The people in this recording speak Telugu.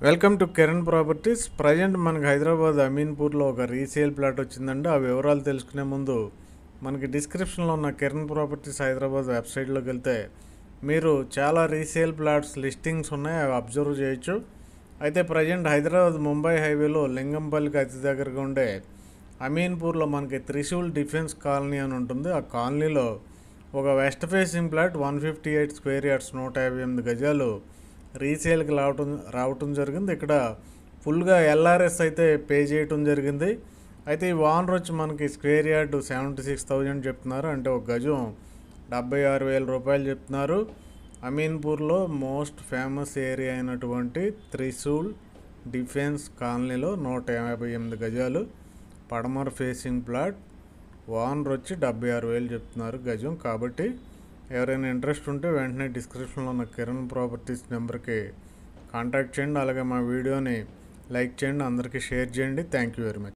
Welcome to Kiran properties. Present మనకి హైదరాబాద్ అమీన్పూర్లో ఒక రీసేల్ ప్లాట్ వచ్చిందండి. ఆ వివరాలు తెలుసుకునే ముందు మనకి డిస్క్రిప్షన్లో ఉన్న కిరణ్ ప్రాపర్టీస్ హైదరాబాద్ వెబ్సైట్లోకి వెళ్తే మీరు చాలా రీసేల్ ప్లాట్స్ లిస్టింగ్స్ ఉన్నాయి, అవి అబ్జర్వ్ చేయొచ్చు. అయితే ప్రజెంట్ హైదరాబాద్ ముంబై హైవేలో లింగంపల్లికి అతి దగ్గరగా ఉండే అమీన్పూర్లో మనకి త్రిశూల్ డిఫెన్స్ కాలనీ అని ఉంటుంది. ఆ కాలనీలో ఒక west facing plot 158 square yards 158 గజాలు రీసేల్కి రావటం జరిగింది. ఇక్కడ ఫుల్గా ఎల్ఆర్ఎస్ అయితే పే చేయటం జరిగింది. అయితే ఈ ఓనర్ వచ్చి మనకి స్క్వేర్ యార్డ్ 76,000 చెప్తున్నారు, అంటే ఒక గజం 76,000 రూపాయలు చెప్తున్నారు. అమీన్పూర్లో మోస్ట్ ఫేమస్ ఏరియా అయినటువంటి త్రిశూల్ డిఫెన్స్ కాలనీలో 158 గజాలు పడమర ఫేసింగ్ ప్లాట్. ఓనర్ వచ్చి 76,000 చెప్తున్నారు గజం. కాబట్టి ఎవరైనా ఇంట్రెస్ట్ ఉంటే వెంటనే డిస్క్రిప్షన్లో ఉన్న కిరణ్ ప్రాపర్టీస్ నెంబర్కి కాంటాక్ట్ చేయండి. అలాగే మా వీడియోని లైక్ చేయండి, అందరికీ షేర్ చేయండి. Thank you very much.